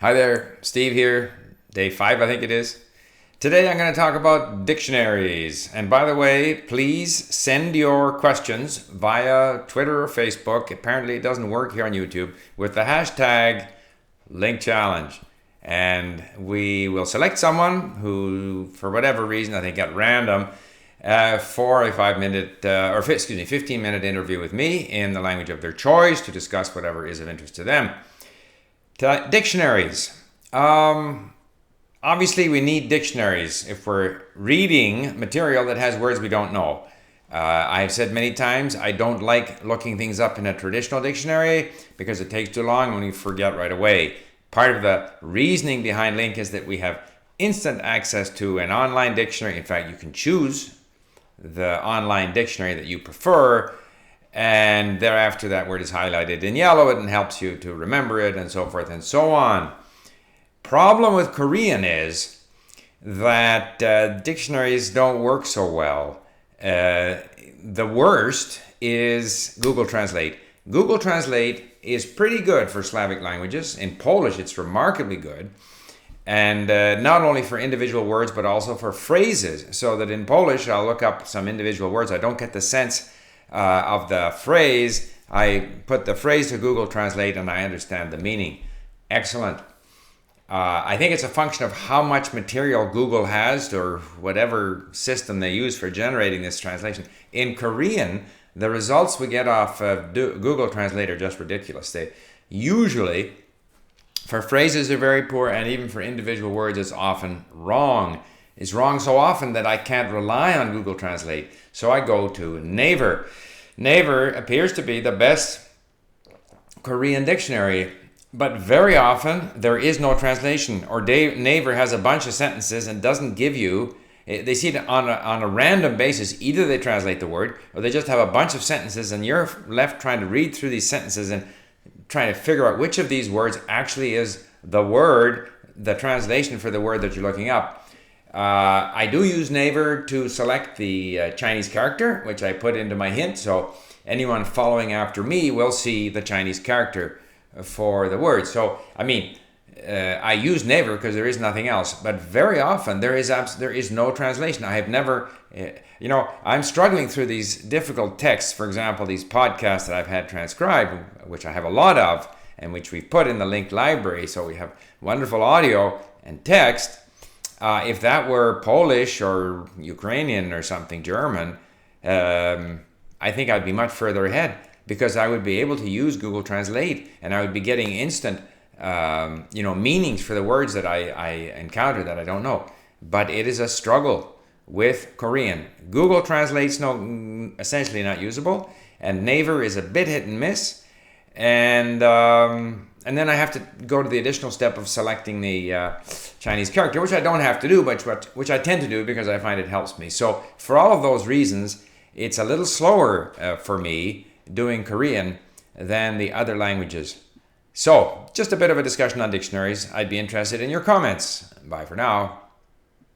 Hi there, Steve here, day 5 I think it is. Today I'm going to talk about dictionaries. And by the way, please send your questions via Twitter or Facebook. Apparently it doesn't work here on YouTube with the hashtag link challenge. And we will select someone who, for whatever reason, I think at random, for a 15-minute interview with me in the language of their choice to discuss whatever is of interest to them. Dictionaries. Obviously, we need dictionaries if we're reading material that has words we don't know. I've said many times I don't like looking things up in a traditional dictionary because it takes too long and we forget right away. Part of the reasoning behind Link is that we have instant access to an online dictionary. In fact, you can choose the online dictionary that you prefer, and thereafter that word is highlighted in yellow and helps you to remember it, and so forth and so on. Problem with Korean is that dictionaries don't work so well. The worst is Google Translate. Google Translate is pretty good for Slavic languages. In Polish it's remarkably good, and not only for individual words but also for phrases, so that in Polish I'll look up some individual words. I don't get the sense of the phrase. I put the phrase to Google Translate and I understand the meaning. Excellent. I think it's a function of how much material Google has, or whatever system they use for generating this translation. In Korean, the results we get off of Google Translate are just ridiculous. They usually, for phrases, are very poor, and even for individual words, it's often wrong. It's wrong so often that I can't rely on Google Translate. So I go to Naver. Naver appears to be the best Korean dictionary, but very often there is no translation, or Naver has a bunch of sentences and doesn't give you, they see it on a random basis. Either they translate the word or they just have a bunch of sentences and you're left trying to read through these sentences and trying to figure out which of these words actually is the word, the translation for the word that you're looking up. I do use Naver to select the Chinese character, which I put into my hint, so anyone following after me will see the Chinese character for the word. So, I use Naver because there is nothing else, but very often there is no translation. I have never, I'm struggling through these difficult texts. For example, these podcasts that I've had transcribed, which I have a lot of, and which we've put in the linked library, so we have wonderful audio and text. If that were Polish or Ukrainian or something, German, I think I'd be much further ahead, because I would be able to use Google Translate and I would be getting instant meanings for the words that I encounter that I don't know. But it is a struggle with Korean. Google Translate's essentially not usable, and Naver is a bit hit and miss, and then I have to go to the additional step of selecting the Chinese character, which I don't have to do, but which I tend to do because I find it helps me. So for all of those reasons, it's a little slower for me doing Korean than the other languages. So just a bit of a discussion on dictionaries. I'd be interested in your comments. Bye for now.